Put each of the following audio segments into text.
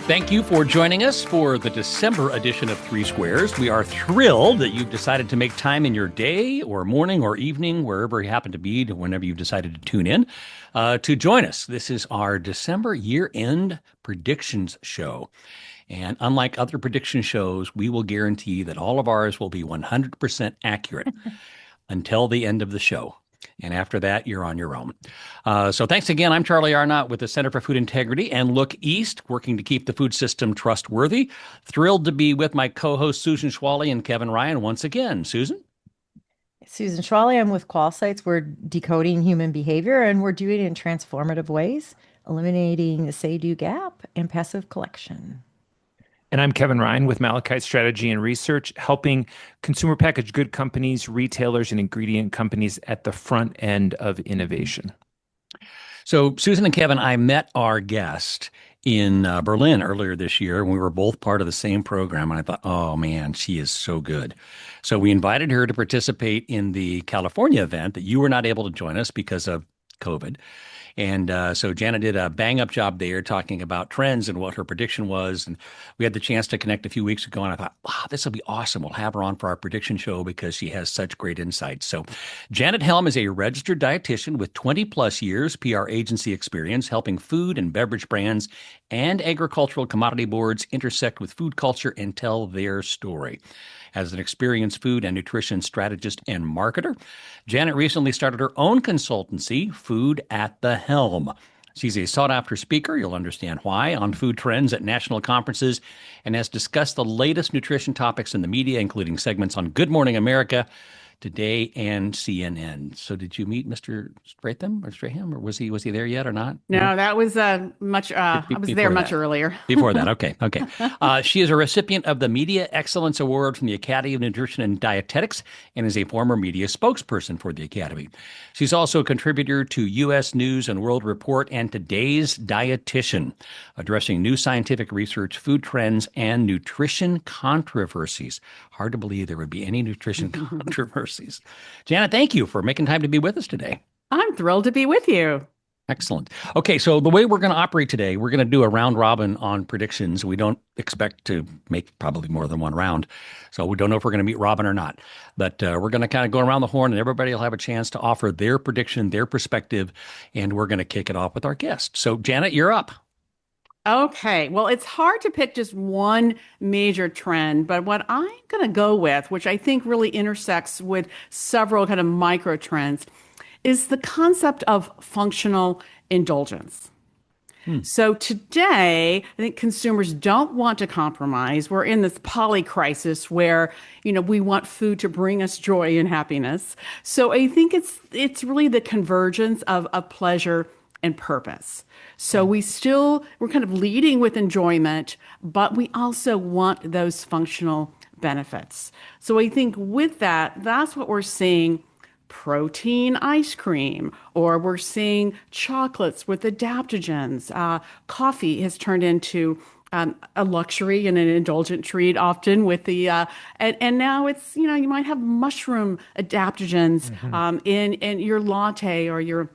Thank you for joining us for the December edition of 3Squares. We are thrilled that you've decided to make time in your day or morning or evening, wherever you happen to be, whenever you've decided to tune in, to join us. This is our December year-end predictions show. And unlike other prediction shows, we will guarantee that all of ours will be 100% accurate until the end of the show. And after that, you're on your own. So thanks again. I'm Charlie Arnott with the Center for Food Integrity and Look East, working to keep the food system trustworthy. Thrilled to be with my co-hosts Susan Schwally and Kevin Ryan once again. Susan? Susan Schwally. I'm with QualSites. We're decoding human behavior, and we're doing it in transformative ways, eliminating the say-do gap and passive collection. And I'm Kevin Ryan with Malachite Strategy and Research, helping consumer packaged good companies, retailers, and ingredient companies at the front end of innovation. So Susan and Kevin, I met our guest in Berlin earlier this year. We were both part of the same program, and I thought, oh man, she is so good. So we invited her to participate in the California event that you were not able to join us because of COVID. And so Janet did a bang-up job there talking about trends and what her prediction was. And we had the chance to connect a few weeks ago, and I thought, wow, this will be awesome. We'll have her on for our prediction show because she has such great insights. So Janet Helm is a registered dietitian with 20-plus years PR agency experience helping food and beverage brands and agricultural commodity boards intersect with food culture and tell their story. As an experienced food and nutrition strategist and marketer, Janet recently started her own consultancy, Food at the Helm. She's a sought-after speaker, you'll understand why, on food trends at national conferences, and has discussed the latest nutrition topics in the media, including segments on Good Morning America, Today, and CNN. So did you meet Mr. Stratham, or was he there yet or not? No, that was I was there much earlier. Before that, okay. She is a recipient of the Media Excellence Award from the Academy of Nutrition and Dietetics and is a former media spokesperson for the Academy. She's also a contributor to U.S. News and World Report and Today's Dietitian, addressing new scientific research, food trends, and nutrition controversies. Hard to believe there would be any nutrition controversies. Janet, thank you for making time to be with us today. I'm thrilled to be with you. Excellent. Okay, so the way we're going to operate today, we're going to do a round robin on predictions. We don't expect to make probably more than one round, so we don't know if we're going to meet Robin or not. But we're going to kind of go around the horn, and everybody will have a chance to offer their prediction, their perspective, and we're going to kick it off with our guest. So, Janet, you're up. Okay, well, it's hard to pick just one major trend, but what I'm going to go with, which I think really intersects with several kind of micro trends, is the concept of functional indulgence. So today, I think consumers don't want to compromise. We're in this poly crisis where, we want food to bring us joy and happiness. So I think it's really the convergence of pleasure and purpose. So we're kind of leading with enjoyment, but we also want those functional benefits. So I think with that, that's what we're seeing. Protein ice cream, or we're seeing chocolates with adaptogens. Coffee has turned into a luxury and an indulgent treat often with the and now it's you might have mushroom adaptogens in your latte or your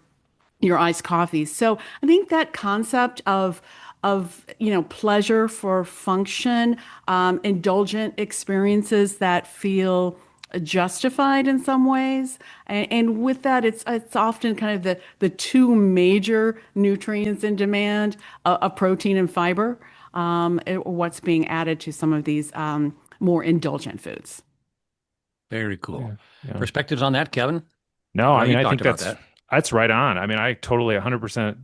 iced coffee. So I think that concept of pleasure for function, indulgent experiences that feel justified in some ways, and with that, it's often kind of the two major nutrients in demand of protein and fiber. What's being added to some of these more indulgent foods. Very cool. Yeah. Perspectives on that, Kevin? No, I think that's right on. I mean, I totally 100%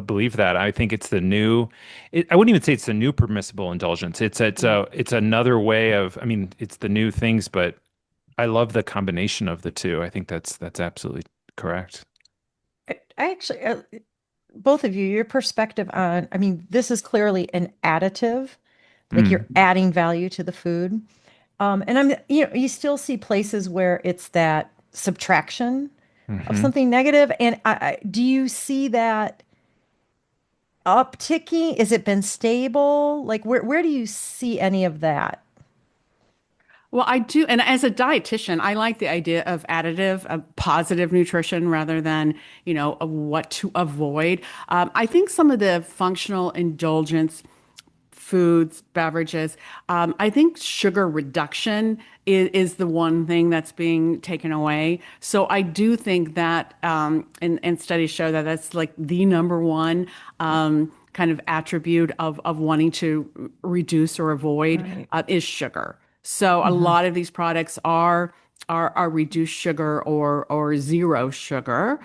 believe that. I think it's I wouldn't even say it's the new permissible indulgence. It's another way of, it's the new things, but I love the combination of the two. I think that's absolutely correct. I actually, both of you, your perspective on, this is clearly an additive, like you're adding value to the food. And you still see places where it's that subtraction of something negative. And do you see that upticking? Has it been stable? Like where do you see any of that? Well, I do. And as a dietitian, I like the idea of additive, of positive nutrition rather than, what to avoid. I think some of the functional indulgence foods, beverages. I think sugar reduction is the one thing that's being taken away. So I do think that, and studies show that that's like the number one kind of attribute of wanting to reduce or avoid Right. is sugar. So a lot of these products are reduced sugar or zero sugar.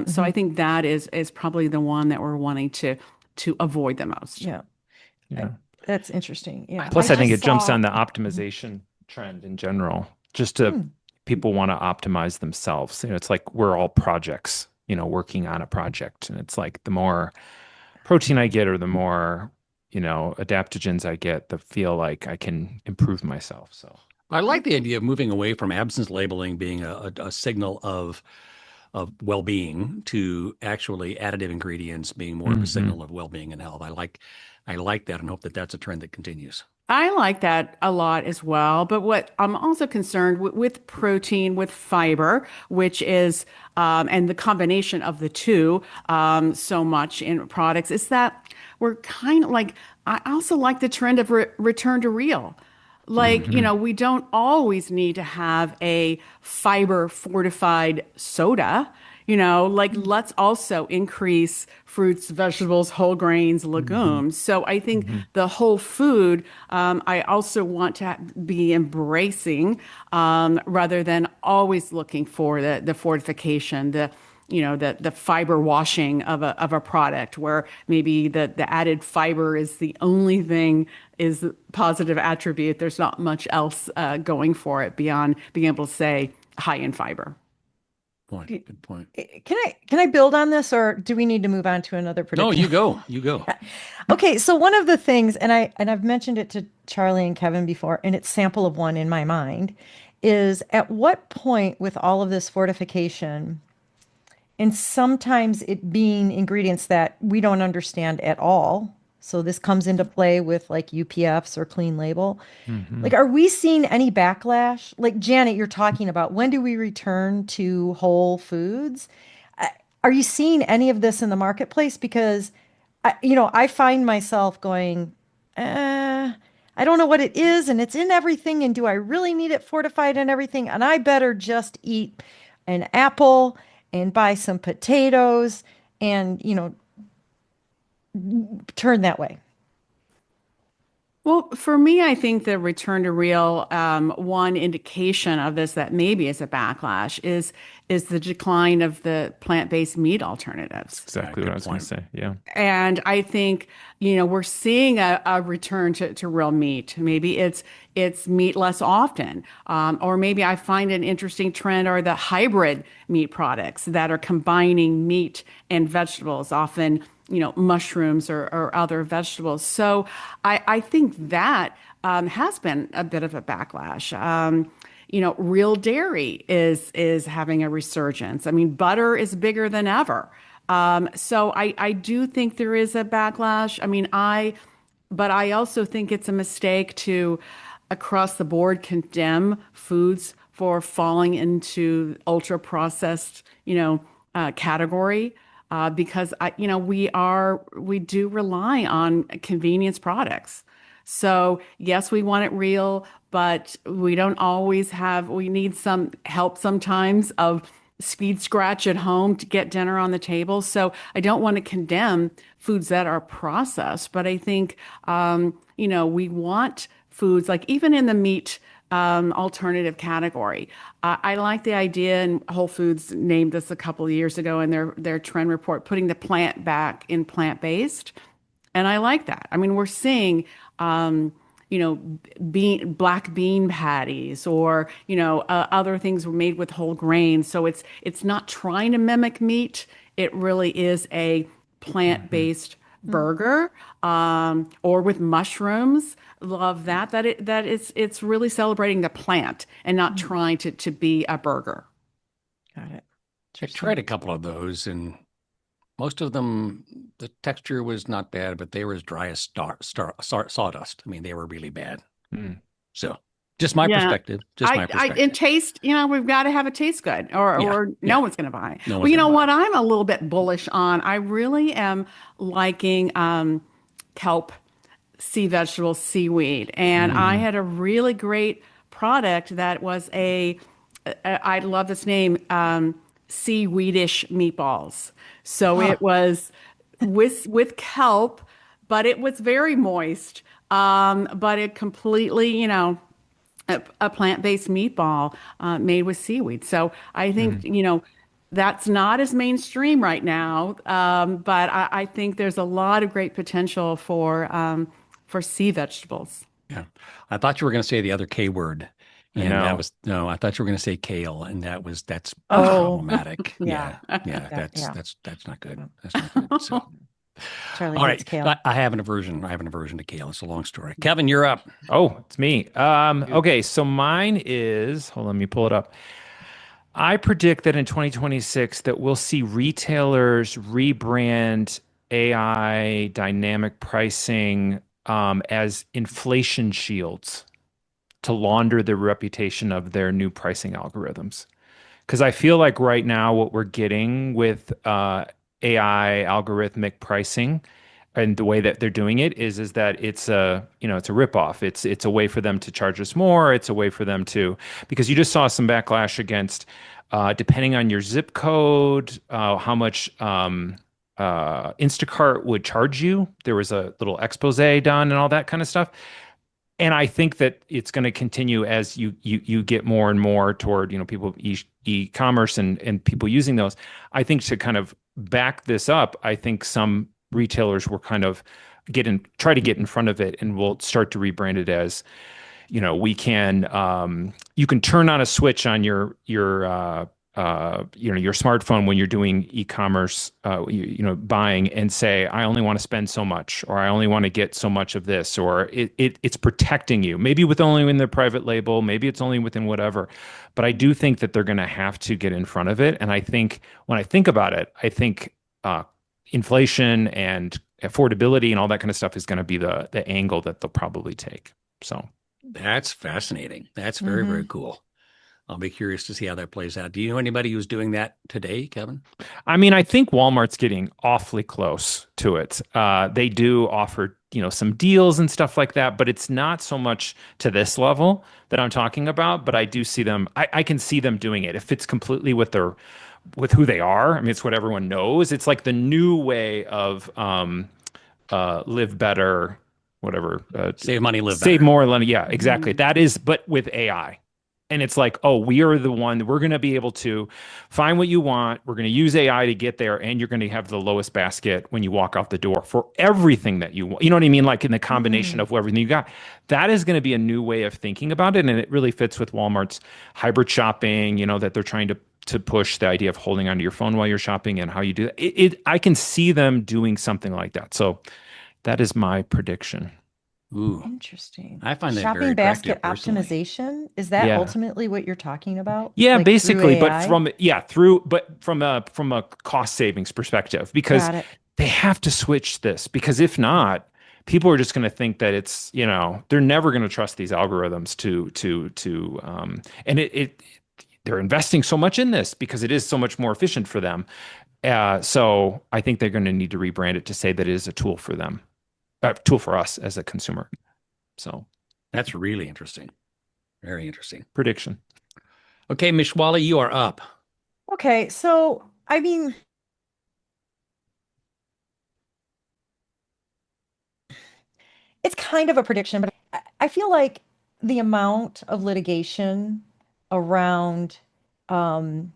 So I think that is probably the one that we're wanting to avoid the most. Yeah. Yeah. That's interesting. Yeah. Plus, I think it just jumps saw- on the optimization trend in general. Just to people want to optimize themselves. It's like we're all projects, working on a project. And it's like the more protein I get or the more, adaptogens I get, the feel like I can improve myself. So I like the idea of moving away from absence labeling being a signal of well-being to actually additive ingredients being more of a signal of well-being and health. I like that and hope that that's a trend that continues. I like that a lot as well. But what I'm also concerned with protein, with fiber, which is, and the combination of the two so much in products, is that we're kind of like, I also like the trend of return to real. Like, we don't always need to have a fiber fortified soda. Like let's also increase fruits, vegetables, whole grains, legumes. So I think the whole food, I also want to be embracing rather than always looking for the fortification, the fiber washing of a product where maybe the added fiber is the only thing is the positive attribute. There's not much else going for it beyond being able to say high in fiber. Good point. Can I build on this, or do we need to move on to another prediction? No, you go. Okay, so one of the things, and I've mentioned it to Charlie and Kevin before, and it's sample of one in my mind, is at what point with all of this fortification, and sometimes it being ingredients that we don't understand at all. So this comes into play with like UPFs or clean label. Like, are we seeing any backlash? Like Janet, you're talking about when do we return to whole foods? Are you seeing any of this in the marketplace? Because I find myself going, I don't know what it is, and it's in everything. And do I really need it fortified and everything? And I better just eat an apple and buy some potatoes and, turn that way. Well, for me, I think the return to real, one indication of this that maybe is a backlash is the decline of the plant-based meat alternatives. exactly what I was going to say. Yeah. And I think, we're seeing a return to real meat. Maybe it's meat less often. Or maybe I find an interesting trend are the hybrid meat products that are combining meat and vegetables, often, mushrooms or other vegetables. So I think that has been a bit of a backlash. Real dairy is having a resurgence. I mean, butter is bigger than ever. So I do think there is a backlash. I mean, but I also think it's a mistake to across the board condemn foods for falling into ultra processed, category. Because we do rely on convenience products. So yes, we want it real, but we don't always we need some help sometimes of speed scratch at home to get dinner on the table. So I don't want to condemn foods that are processed, but I think, we want foods like even in the meat alternative category. I like the idea, and Whole Foods named this a couple of years ago in their trend report, putting the plant back in plant-based. And I like that. I mean, we're seeing, black bean patties or, other things were made with whole grains. So it's not trying to mimic meat. It really is a plant-based burger, or with mushrooms. Love that it's really celebrating the plant and not trying to be a burger. Got it. I tried a couple of those, and most of them, the texture was not bad, but they were as dry as sawdust. I mean, they were really bad. So, just my perspective. And taste, we've got to have it taste good, or no one's going to buy it. No Well, one's gonna buy what I'm a little bit bullish on, I really am liking kelp sea vegetable, seaweed. And I had a really great product that was I love this name, seaweedish meatballs. So Huh. it was with kelp, but it was very moist. But it completely, a plant-based meatball made with seaweed. So I think, that's not as mainstream right now, but I think there's a lot of great potential for sea vegetables. Yeah. I thought you were going to say the other K word. I And that know. was, no, I thought you were going to say kale. And that's Oh, problematic. yeah. Yeah. Yeah. Yeah. That's not good. That's not good. So, Charlie all hates right. kale. I have an aversion. I have an aversion to kale. It's a long story. Kevin, you're up. Oh, it's me. Okay, so mine is, hold on, let me pull it up. I predict that in 2026 that we'll see retailers rebrand AI dynamic pricing as inflation shields to launder the reputation of their new pricing algorithms. Because I feel like right now what we're getting with AI algorithmic pricing and the way that they're doing it is that it's a ripoff. It's a way for them to charge us more. It's a way for them to, because you just saw some backlash against depending on your zip code, how much Instacart would charge you. There was a little expose done and all that kind of stuff. And I think that it's going to continue as you get more and more toward, people e-commerce and people using those. I think to kind of back this up, I think some retailers will kind of try to get in front of it, and we'll start to rebrand it as, we can you can turn on a switch on your smartphone when you're doing e-commerce, buying, and say, I only want to spend so much, or I only want to get so much of this, or it's protecting you. Maybe with only in their private label, maybe it's only within whatever. But I do think that they're going to have to get in front of it. And I think when I think about it, I think inflation and affordability and all that kind of stuff is going to be the angle that they'll probably take. So That's fascinating. That's very, very cool. I'll be curious to see how that plays out. Do you know anybody who's doing that today, Kevin? I mean, I think Walmart's getting awfully close to it. They do offer, some deals and stuff like that, but it's not so much to this level that I'm talking about. But I do see them. I can see them doing it. It fits completely with who they are. I mean, it's what everyone knows. It's like the new way of live better, whatever. Save money, live Save better. more. Yeah, exactly. That is, but with AI. And it's like, oh, we are the one, we're going to be able to find what you want. We're going to use AI to get there. And you're going to have the lowest basket when you walk out the door for everything that you want. You know what I mean? Like in the combination of everything you got. That is going to be a new way of thinking about it. And it really fits with Walmart's hybrid shopping, that they're trying to push the idea of holding onto your phone while you're shopping and how you do that. I can see them doing something like that. So that is my prediction. Ooh, Interesting. I find that Shopping very basket attractive personally. optimization, is that Yeah. ultimately what you're talking about? Yeah, Like through basically, but AI? from a cost savings perspective, because Got it. they have to switch this, because if not, people are just going to think that it's, they're never going to trust these algorithms and they're investing so much in this because it is so much more efficient for them. So I think they're going to need to rebrand it to say that it is a tool for them, a tool for us as a consumer. So That's really interesting. Very interesting. prediction. Okay, Mishwala, you are up. Okay, so I mean, it's kind of a prediction, but I feel like the amount of litigation around um,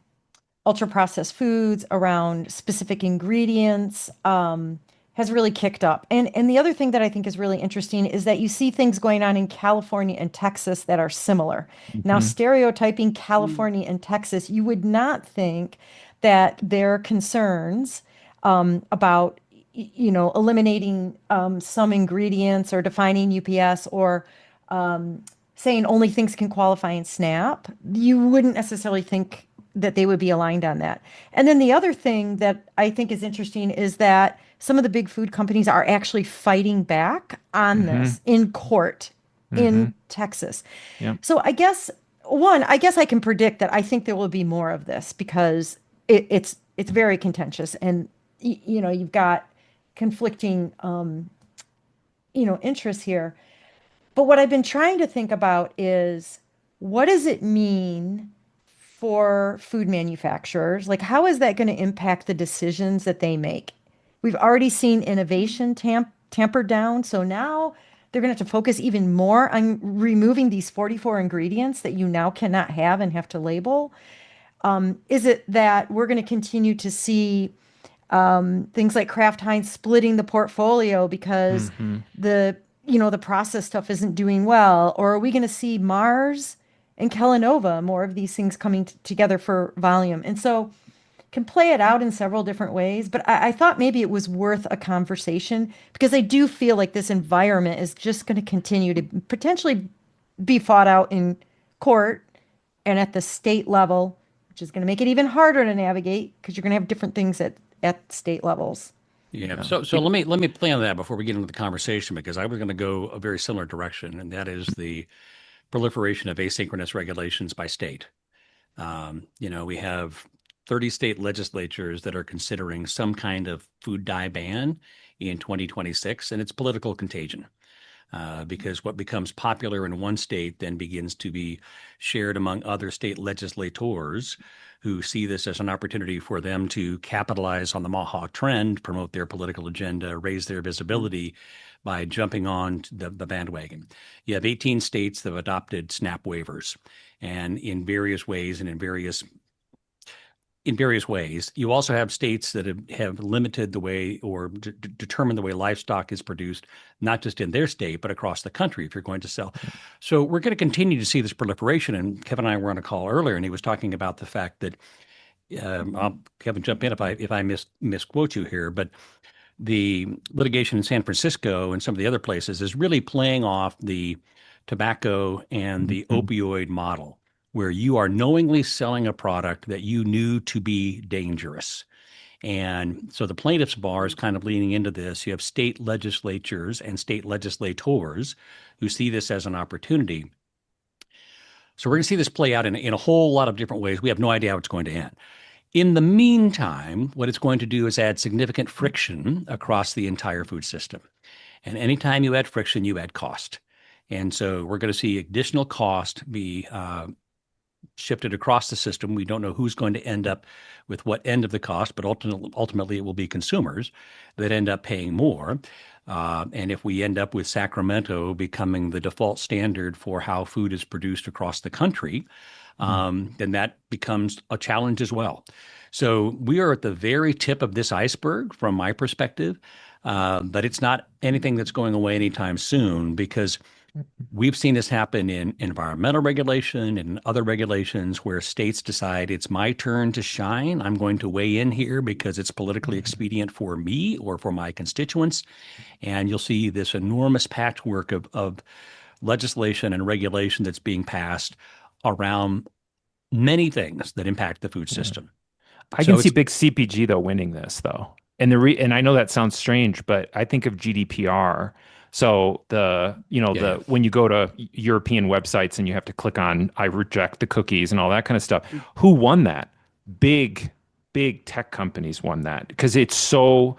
ultra processed foods, around specific ingredients, has really kicked up. And the other thing that I think is really interesting is that you see things going on in California and Texas that are similar. Now, Mhm. stereotyping California and Texas, you would not think that their concerns about eliminating some ingredients or defining UPS or saying only things can qualify in SNAP, you wouldn't necessarily think that they would be aligned on that. And then the other thing that I think is interesting is that some of the big food companies are actually fighting back on Mhm. this in court in Mhm. Texas. Yeah. So I guess I can predict that I think there will be more of this because it's very contentious and you've got conflicting interests here. But what I've been trying to think about is what does it mean for food manufacturers? Like, how is that going to impact the decisions that they make? We've already seen innovation tampered down. So now they're going to have to focus even more on removing these 44 ingredients that you now cannot have and have to label. Is it that we're going to continue to see things like Kraft Heinz splitting the portfolio because the processed stuff isn't doing well? Or are we going to see Mars and Kellanova, more of these things coming together for volume? And so can play it out in several different ways, but I thought maybe it was worth a conversation because I do feel like this environment is just going to continue to potentially be fought out in court and at the state level, which is going to make it even harder to navigate because you're going to have different things at state levels. Yeah. So let me play on that before we get into the conversation, because I was going to go a very similar direction, and that is the proliferation of asynchronous regulations by state. We have 30 state legislatures that are considering some kind of food dye ban in 2026, and it's political contagion. Because what becomes popular in one state then begins to be shared among other state legislators who see this as an opportunity for them to capitalize on the Mohawk trend, promote their political agenda, raise their visibility by jumping on the bandwagon. You have 18 states that have adopted SNAP waivers, and in various ways and in various ways. You also have states that have limited the way or determined the way livestock is produced, not just in their state, but across the country if you're going to sell. So we're going to continue to see this proliferation. And Kevin and I were on a call earlier, and he was talking about the fact that, Kevin, jump in if I misquote you here, but the litigation in San Francisco and some of the other places is really playing off the tobacco and the opioid model, where you are knowingly selling a product that you knew to be dangerous. And so the plaintiff's bar is kind of leaning into this. You have state legislatures and state legislators who see this as an opportunity. So we're going to see this play out in a whole lot of different ways. We have no idea how it's going to end. In the meantime, what it's going to do is add significant friction across the entire food system. And anytime you add friction, you add cost. And so we're going to see additional cost be shifted across the system. We don't know who's going to end up with what end of the cost, but ultimately it will be consumers that end up paying more. And if we end up with Sacramento becoming the default standard for how food is produced across the country, then that becomes a challenge as well. So we are at the very tip of this iceberg from my perspective, but it's not anything that's going away anytime soon, because we've seen this happen in environmental regulation and other regulations where states decide it's my turn to shine. I'm going to weigh in here because it's politically expedient for me or for my constituents. And you'll see this enormous patchwork of legislation and regulation that's being passed around many things that impact the food system. I can see big CPG though winning this though. And and I know that sounds strange, but I think of GDPR. So when you go to European websites and you have to click on I reject the cookies and all that kind of stuff, who won that? Big tech companies won that because it's so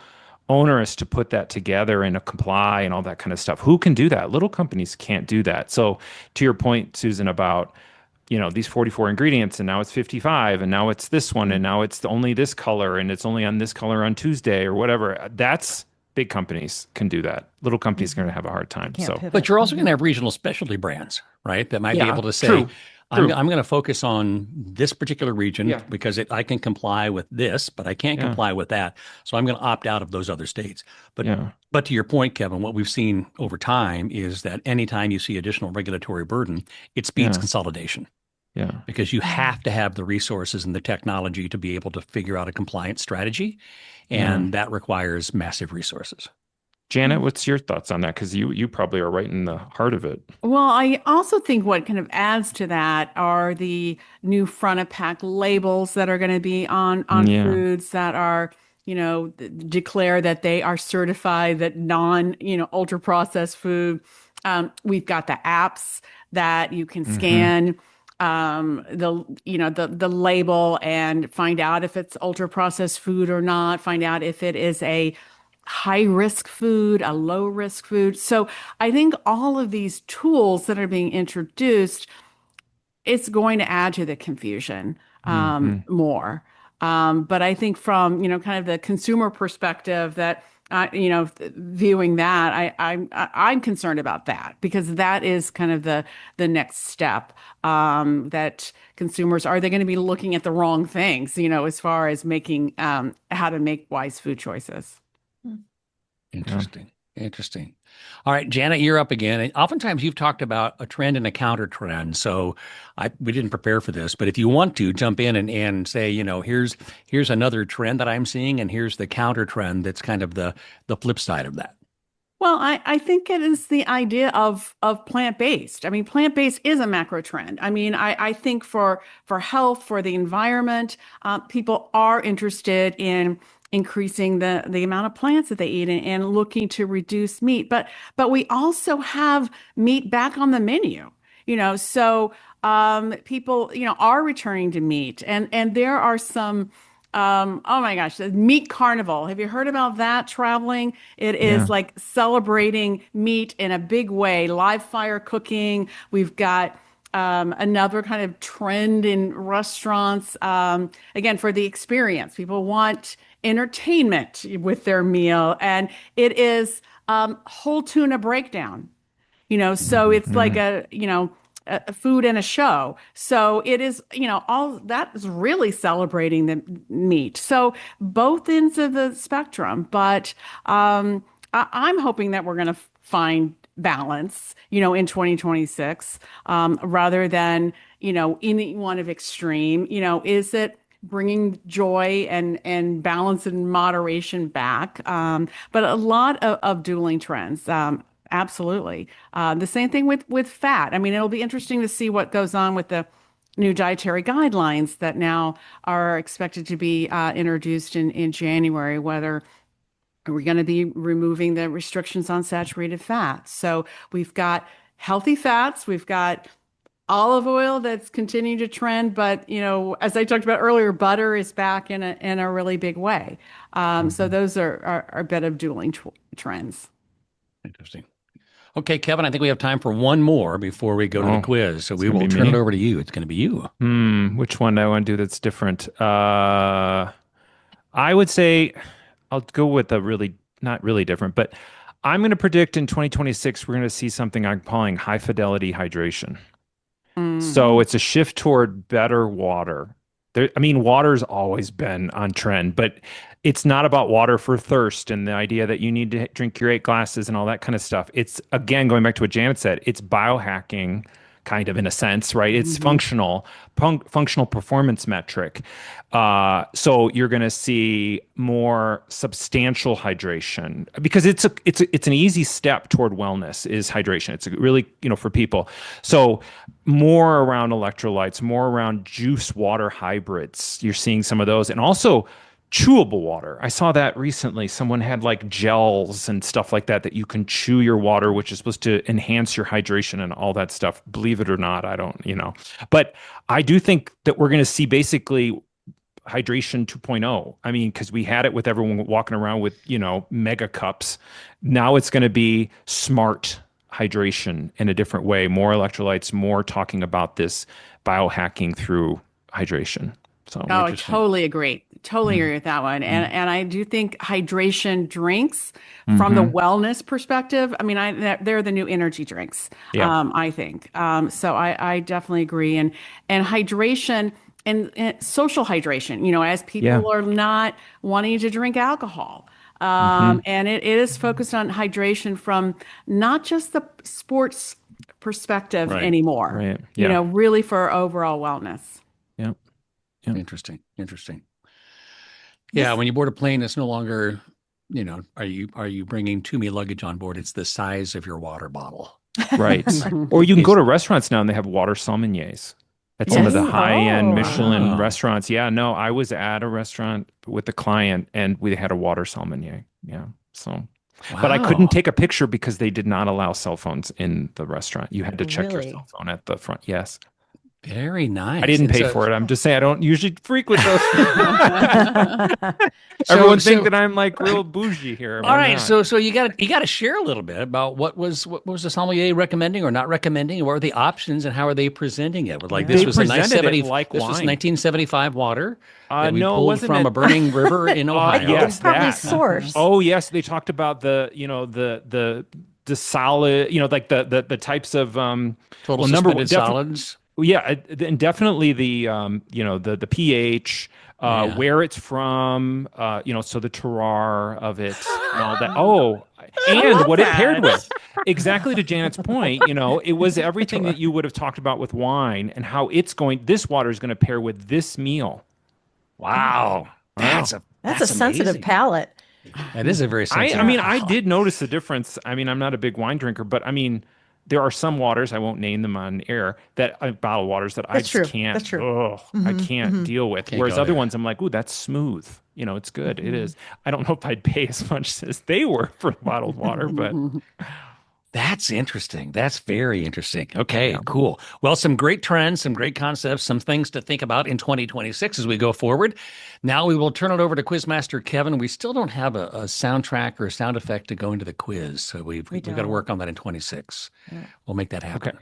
onerous to put that together and comply and all that kind of stuff. Who can do that? Little companies can't do that. So to your point, Susan, about these 44 ingredients, and now it's 55, and now it's this one, and now it's only this color, and it's only on this color on Tuesday or whatever. That's big companies can do that. Little companies are going to have a hard time. But you're also going to have regional specialty brands, right? That might be able to say, true. I'm going to focus on this particular region because I can comply with this, but I can't comply with that. So I'm going to opt out of those other states. But to your point, Kevin, what we've seen over time is that anytime you see additional regulatory burden, it speeds consolidation. Yeah. Because you have to have the resources and the technology to be able to figure out a compliance strategy. And that requires massive resources. Janet, what's your thoughts on that? Because you probably are right in the heart of it. Well, I also think what kind of adds to that are the new front of pack labels that are going to be on foods that are, declare that they are certified, that ultra processed food. We've got the apps that you can scan the label and find out if it's ultra processed food or not, find out if it is a high risk food, a low risk food. So I think all of these tools that are being introduced, it's going to add to the confusion more. But I think from, kind of the consumer perspective that, viewing that, I'm concerned about that because that is kind of the next step, that consumers, are they going to be looking at the wrong things, as far as making, how to make wise food choices? Interesting. Interesting. All right, Janet, you're up again. And oftentimes you've talked about a trend and a counter trend. So we didn't prepare for this, but if you want to jump in and say, here's another trend that I'm seeing, and here's the counter trend that's kind of the flip side of that. Well, I think it is the idea of plant-based. I mean, plant-based is a macro trend. I mean, I think for health, for the environment, people are interested in increasing the amount of plants that they eat and looking to reduce meat. But we also have meat back on the menu, so people, are returning to meat. And there are some oh my gosh, the meat carnival. Have you heard about that traveling? It Yeah. is like celebrating meat in a big way, live fire cooking. We've got another kind of trend in restaurants. Again, for the experience, people want entertainment with their meal, and it is whole tuna breakdown. So it's like a food and a show. So it is, all that is really celebrating the meat. So both ends of the spectrum, but I'm hoping that we're going to find balance, in 2026, rather than, any one of extreme. Is it bringing joy and balance and moderation back? But a lot of dueling trends. Absolutely. The same thing with fat. I mean, it'll be interesting to see what goes on with the new dietary guidelines that now are expected to be introduced in January, whether are we going to be removing the restrictions on saturated fats. So we've got healthy fats, we've got olive oil that's continuing to trend, but as I talked about earlier, butter is back in a really big way. So those are a bit of dueling trends. Interesting. Okay, Kevin, I think we have time for one more before we go to the quiz. So we will turn it over to you. It's going to be you. Which one do I want to do that's different? I would say I'll go with a really, not really different, but I'm going to predict in 2026, we're going to see something I'm calling high fidelity hydration. So it's a shift toward better water. Water's always been on trend, but it's not about water for thirst and the idea that you need to drink your 8 glasses and all that kind of stuff. It's, again, going back to what Janet said, it's biohacking kind of in a sense, right? It's functional performance metric. So you're going to see more substantial hydration because it's an easy step toward wellness is hydration. It's really, for people. So more around electrolytes, more around juice water hybrids. You're seeing some of those, and also chewable water. I saw that recently. Someone had like gels and stuff like that you can chew your water, which is supposed to enhance your hydration and all that stuff. Believe it or not, I don't, But I do think that we're going to see basically hydration 2.0. I mean, because we had it with everyone walking around with, mega cups. Now it's going to be smart hydration in a different way, more electrolytes, more talking about this biohacking through hydration. So, I totally agree. Totally agree with that one. And I do think hydration drinks from the wellness perspective, I mean, they're the new energy drinks, I think. So I definitely agree. And hydration and social hydration, as people are not wanting to drink alcohol. And it is focused on hydration from not just the sports perspective anymore, Right. Yeah. Really for overall wellness. Yeah. Yeah. Interesting. Yeah, when you board a plane, it's no longer, are you bringing too-me luggage on board? It's the size of your water bottle. Right. Or you can go to restaurants now and they have water sommeliers at some of the high-end Michelin restaurants. Yeah, no, I was at a restaurant with a client and we had a water sommelier. Yeah. So, but I couldn't take a picture because they did not allow cell phones in the restaurant. You had to check your cell phone at the front. Yes. Very nice. I didn't And pay so, for it. I'm just saying I don't usually frequent those. so, Everyone so think that I'm like real bougie here. all I'm right. not. So you got to share a little bit about what was the sommelier recommending or not recommending, and what were the options, and how are they presenting it? Like They this was a nice presented it 70. like This was wine. 1975 water that we No, it pulled wasn't from a it. burning river in Ohio. Yes, Probably that. source. Oh, yes. They talked about the solid, like the types of Total well, suspended solids. yeah, and definitely the the pH, Yeah. where it's from, so the terroir of it and all that. Oh, and love what it paired that. with. Exactly to Janet's point, it was everything that you would have talked about with wine and how this water is going to pair with this meal. Wow. Wow. That's a sensitive amazing. palate. That is a very I sensitive. mean, I did notice the difference. I mean, I'm not a big wine drinker, but I mean, there are some waters, I won't name them on air, that bottled waters that I That's just true. can't. That's true. Oh, I can't deal with. Can't Whereas go other there. ones, I'm like, ooh, that's smooth. It's good. It is. I don't know if I'd pay as much as they were for bottled water, but That's interesting. That's very interesting. Okay, yeah. cool. Well, some great trends, some great concepts, some things to think about in 2026 as we go forward. Now we will turn it over to Quizmaster Kevin. We still don't have a soundtrack or a sound effect to go into the quiz, so we've got to don't. work on that in 26. We'll make that happen.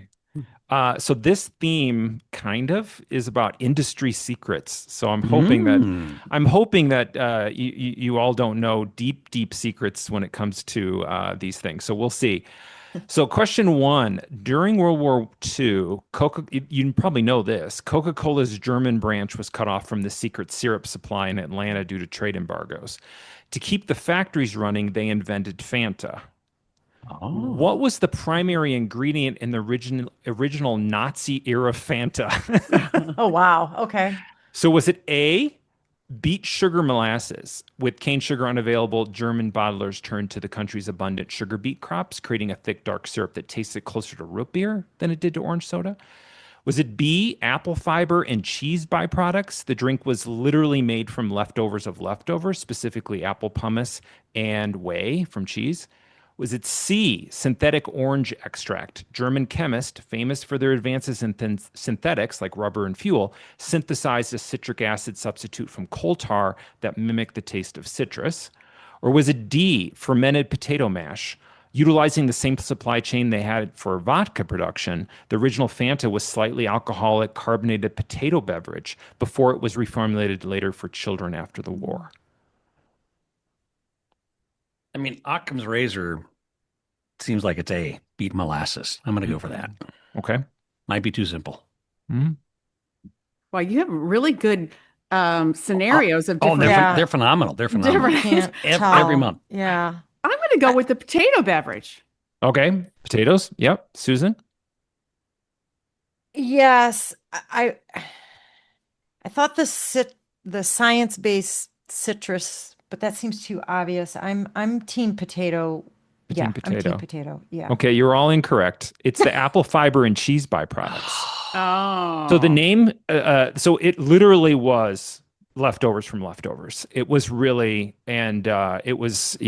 So this theme kind of is about industry secrets. So I'm hoping that you all don't know deep secrets when it comes to these things. So we'll see. So question 1, during World War II, you probably know this, Coca-Cola's German branch was cut off from the secret syrup supply in Atlanta due to trade embargoes. To keep the factories running, they invented Fanta. Oh. What was the primary ingredient in the original Nazi era Fanta? Oh, wow. Okay. So was it A, beet sugar molasses? With cane sugar unavailable, German bottlers turned to the country's abundant sugar beet crops, creating a thick, dark syrup that tasted closer to root beer than it did to orange soda. Was it B, apple fiber and cheese byproducts? The drink was literally made from leftovers of leftovers, specifically apple pumice and whey from cheese. Was it C, synthetic orange extract? German chemists, famous for their advances in synthetics like rubber and fuel, synthesized a citric acid substitute from coal tar that mimicked the taste of citrus. Or was it D, fermented potato mash? Utilizing the same supply chain they had for vodka production, the original Fanta was slightly alcoholic carbonated potato beverage before it was reformulated later for children after the war. I mean, Occam's razor seems like it's A, beet molasses. I'm going to go for that. Okay. Might be too simple. Well, you have really good scenarios of different. They're phenomenal. They're phenomenal. Different- Every month. Yeah. I'm going to go with the potato beverage. Okay. Potatoes. Yep. Susan? Yes. I thought the science-based citrus, but that seems too obvious. I'm team potato. Team I'm potato. team potato. Yeah. Okay, you're all incorrect. It's the apple fiber and cheese byproducts. Oh. So the name, so it literally was leftovers from leftovers. It was really, and it was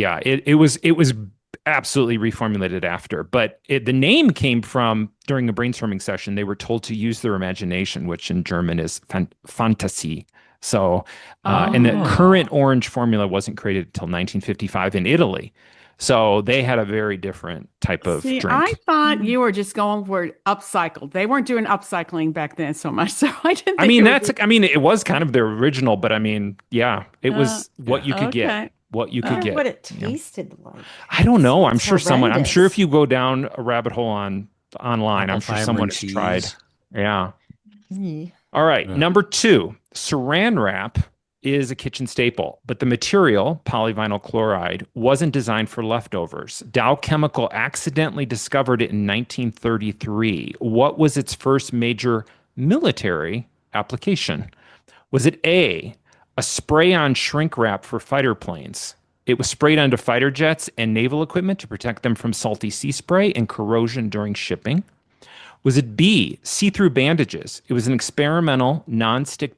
absolutely reformulated after. But the name came from during a brainstorming session. They were told to use their imagination, which in German is Fantasie. So, and the current orange formula wasn't created until 1955 in Italy. So they had a very different type of drink. I thought you were just going for upcycled. They weren't doing upcycling back then so much. So I didn't think it was kind of their original, but I mean, yeah, it was what you could get. What you could get. What it tasted like. I don't know. I'm It's sure I'm sure horrendous. if you go down a rabbit hole online, I'm sure fiber someone and has cheese. tried. Yeah. Yeah. All right. Number 2, saran wrap is a kitchen staple, but the material, polyvinyl chloride, wasn't designed for leftovers. Dow Chemical accidentally discovered it in 1933. What was its first major military application? Was it A, a spray-on shrink wrap for fighter planes? It was sprayed onto fighter jets and naval equipment to protect them from salty sea spray and corrosion during shipping. Was it B, see-through bandages? It was an experimental non-stick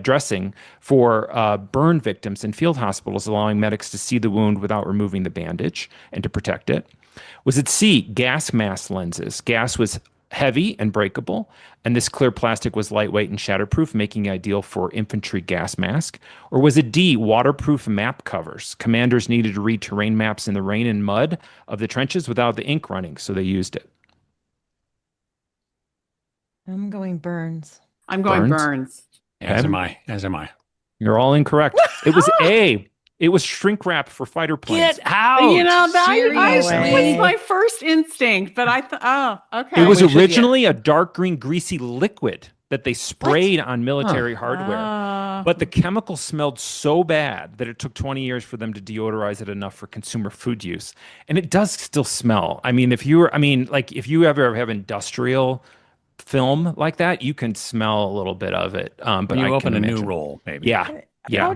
dressing for burn victims in field hospitals, allowing medics to see the wound without removing the bandage and to protect it. Was it C, gas mask lenses? Gas was heavy and breakable, and this clear plastic was lightweight and shatterproof, making it ideal for infantry gas mask? Or was it D, waterproof map covers? Commanders needed to read terrain maps in the rain and mud of the trenches without the ink running, so they used it. I'm going Burns. I'm going Burns? Burns. As Okay. am I. As am I. You're all incorrect. It was A. It was shrink wrap for fighter planes. Get out! You know, that Seriously? was my first instinct, but I thought, oh, okay. It was We should- originally a dark green greasy liquid that they sprayed on military hardware. Ah. But the chemical smelled so bad that it took 20 years for them to deodorize it enough for consumer food use. And it does still smell. I mean, if you ever have industrial film like that, you can smell a little bit of it. But When you I open can a new imagine. roll, maybe. Yeah. Yeah.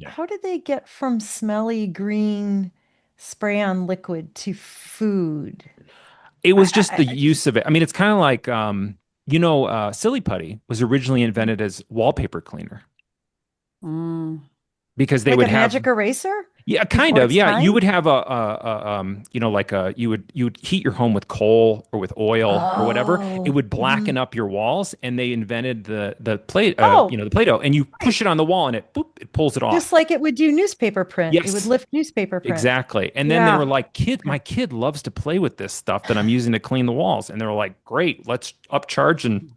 How did they get from smelly green spray-on liquid to food? It was just the I use of it. I mean, it's kind of like, silly putty was originally invented as wallpaper cleaner Mm. because they like would a have magic eraser? Yeah, kind before of. its Yeah, you time? would have you would heat your home with coal or with oil or whatever. It Oh, would blacken up your walls, and they invented the plate, Oh. the Play-Doh, and you push it on the wall, and it pulls it off. just like it would do newspaper print. It would Yes. lift newspaper print. Exactly. And then they Yeah. were like, my kid loves to play with this stuff that I'm using to clean the walls. And they were like, great, let's upcharge and,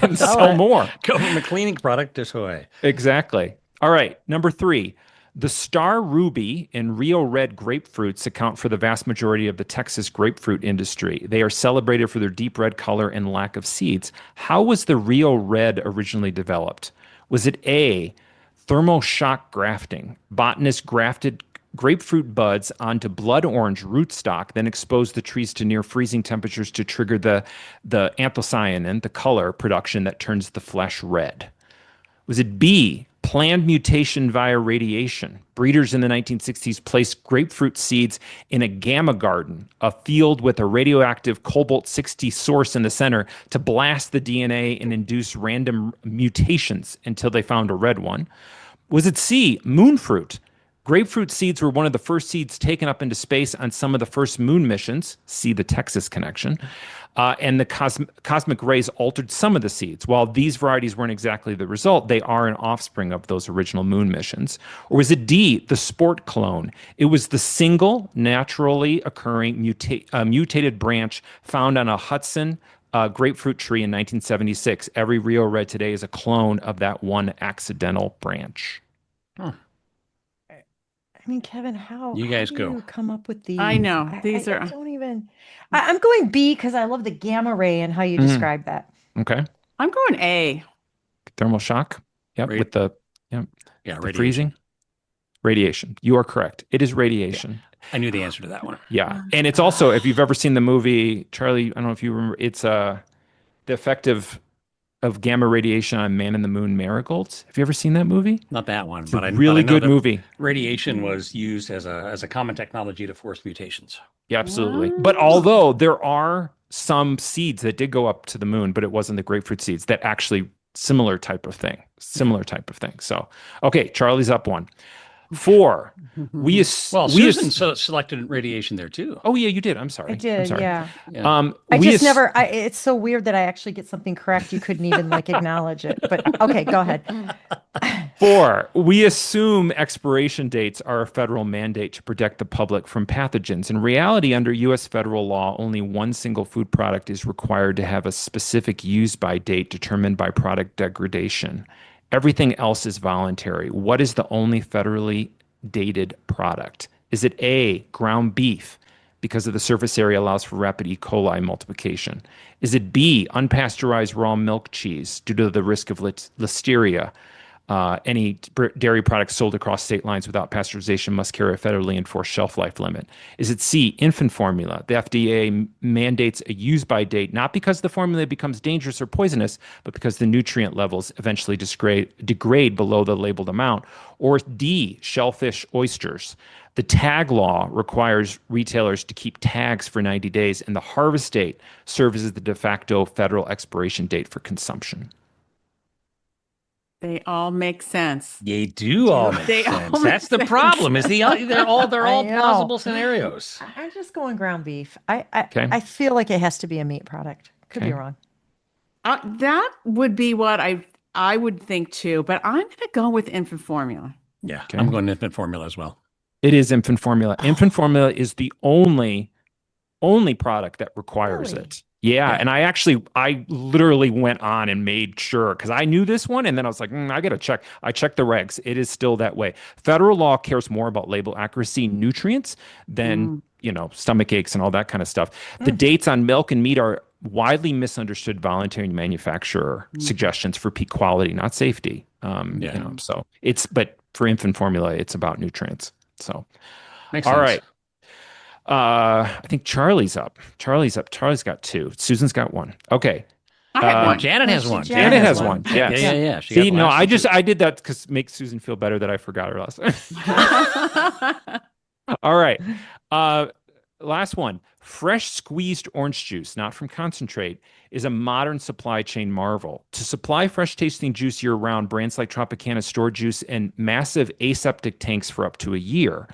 and sell it. more. Go from a cleaning product to toy. Exactly. All right. Number 3. The star ruby and Rio red grapefruits account for the vast majority of the Texas grapefruit industry. They are celebrated for their deep red color and lack of seeds. How was the Rio red originally developed? Was it A, thermoshock grafting? Botanists grafted grapefruit buds onto blood orange rootstock, then exposed the trees to near freezing temperatures to trigger the anthocyanin, the color production that turns the flesh red. Was it B, planned mutation via radiation? Breeders in the 1960s placed grapefruit seeds in a gamma garden, a field with a radioactive cobalt-60 source in the center, to blast the DNA and induce random mutations until they found a red one. Was it C, moonfruit? Grapefruit seeds were one of the first seeds taken up into space on some of the first moon missions. See the Texas connection. And the cosmic rays altered some of the seeds. While these varieties weren't exactly the result, they are an offspring of those original moon missions. Or was it D, the sport clone? It was the single naturally occurring mutated branch found on a Hudson grapefruit tree in 1976. Every Rio Red today is a clone of that one accidental branch. Huh. I mean, Kevin, how You guys do go. you come up with these? I know. These I are. don't even. I'm going B because I love the gamma ray and how you describe that. Okay. I'm going A. Thermal shock. Yep. Radi- With the radiation. freezing. Radiation. You are correct. It is radiation. I knew the answer to that one. Yeah. And it's also, if you've ever seen the movie, Charlie, I don't know if you remember, it's the effect of gamma radiation on Man in the Moon marigolds. Have you ever seen that movie? Not that one, It's but a I really but I know good that movie. Radiation was used as a common technology to force mutations. Yeah, absolutely. But although there are some seeds that did go up to the moon, but it wasn't the grapefruit seeds, that actually similar type of thing. So, okay, Charlie's up 1. 4. Susan selected radiation there too. Oh yeah, you did. I'm sorry. I did, I'm sorry. yeah. Yeah. I just never. It's so weird that I actually get something correct. You couldn't even acknowledge it. But okay, go ahead. 4. We assume expiration dates are a federal mandate to protect the public from pathogens. In reality, under U.S. federal law, only one single food product is required to have a specific use-by date determined by product degradation. Everything else is voluntary. What is the only federally dated product? Is it A, ground beef, because of the surface area allows for rapid E. coli multiplication? Is it B, unpasteurized raw milk cheese due to the risk of listeria? Any dairy products sold across state lines without pasteurization must carry a federally enforced shelf life limit. Is it C, infant formula? The FDA mandates a use-by date, not because the formula becomes dangerous or poisonous, but because the nutrient levels eventually degrade below the labeled amount. Or D, shellfish, oysters. The tag law requires retailers to keep tags for 90 days, and the harvest date serves as the de facto federal expiration date for consumption. They all make sense. They do all make They all sense. make That's the sense. problem. They're all I know. plausible scenarios. I'm just going ground beef. Okay. I feel like it has to be a meat product Could be wrong. That would be what I would think too, but I'm going to go with infant formula. Yeah, Okay. I'm going infant formula as well. It is infant formula. Infant formula is the only product that requires Really? it. Yeah. And I literally went on and made sure because I knew this one. And then I was like, I got to check. I checked the regs. It is still that way. Federal law cares more about label accuracy, nutrients than, stomach aches and all that kind of stuff. The dates on milk and meat are widely misunderstood voluntary manufacturer suggestions for peak quality, not safety. But for infant formula, it's about nutrients. So, Makes all sense. right. I think Charlie's up. Charlie's got 2. Susan's got 1. Okay. I have one. Janet has one. Janet has one. Yes. Yeah. She See, got no, last I did that because make Susan feel better that I forgot her last time. All right. Last one. Fresh squeezed orange juice, not from concentrate, is a modern supply chain marvel. To supply fresh tasting juice year round, brands like Tropicana store juice in massive aseptic tanks for up to a year.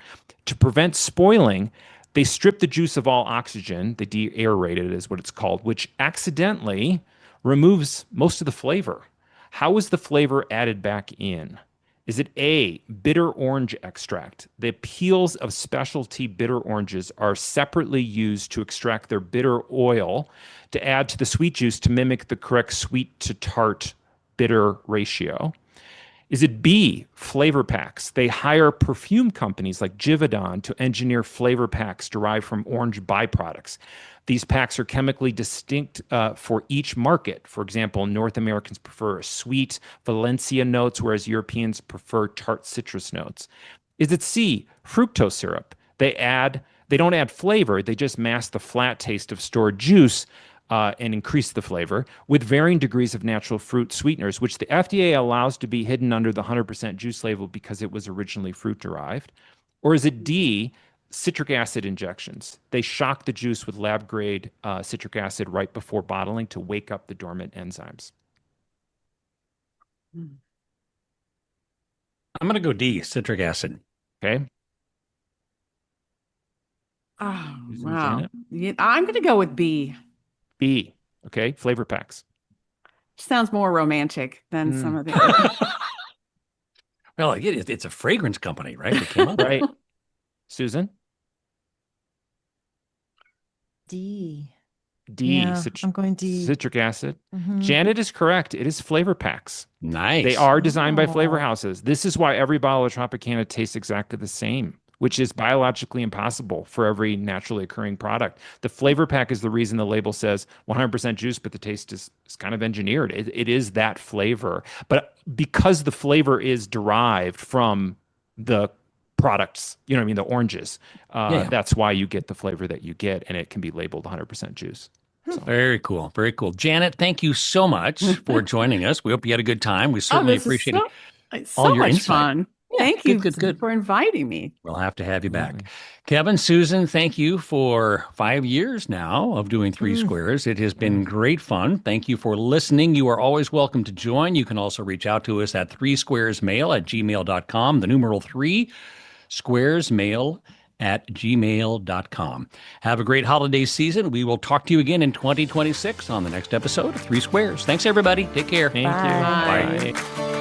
To prevent spoiling, they strip the juice of all oxygen, they de-aerate it is what it's called, which accidentally removes most of the flavor. How is the flavor added back in? Is it A, bitter orange extract? The peels of specialty bitter oranges are separately used to extract their bitter oil to add to the sweet juice to mimic the correct sweet to tart bitter ratio. Is it B, flavor packs? They hire perfume companies like Givaudan to engineer flavor packs derived from orange byproducts. These packs are chemically distinct for each market. For example, North Americans prefer sweet Valencia notes, whereas Europeans prefer tart citrus notes. Is it C, fructose syrup? They don't add flavor, they just mask the flat taste of stored juice and increase the flavor with varying degrees of natural fruit sweeteners, which the FDA allows to be hidden under the 100% juice label because it was originally fruit derived? Or is it D, citric acid injections? They shock the juice with lab grade citric acid right before bottling to wake up the dormant enzymes. I'm going to go D, citric acid. Okay. Oh, Susan, wow. Janet? Yeah, I'm going to go with B. B. Okay. Flavor packs. Sounds more romantic than some of the. Well, it's a fragrance company, right? That came up. Right. Susan? D. D. Yeah, I'm going D. Citric acid. Mhm. Janet is correct. It is flavor packs. Nice. They are designed by flavor Oh. houses. This is why every bottle of Tropicana tastes exactly the same, which is biologically impossible for every naturally occurring product. The flavor pack is the reason the label says 100% juice, but the taste is kind of engineered. It is that flavor. But because the flavor is derived from the products, the oranges, that's why you get the flavor that you get, and it can be labeled 100% juice. So. Very cool. Very cool. Janet, thank you so much for joining us. We hope you had a good time. We certainly appreciate it's all so your much insight. fun. Yeah, Thank you good. for inviting me. We'll have to have you back. Kevin, Susan, thank you for 5 years now of doing 3Squares. It has been great fun. Thank you for listening. You are always welcome to join. You can also reach out to us at 3squaresmail@gmail.com, the numeral 3, squaresmail@gmail.com. Have a great holiday season. We will talk to you again in 2026 on the next episode of 3Squares. Thanks, everybody. Take care. Thank you. Bye. Bye.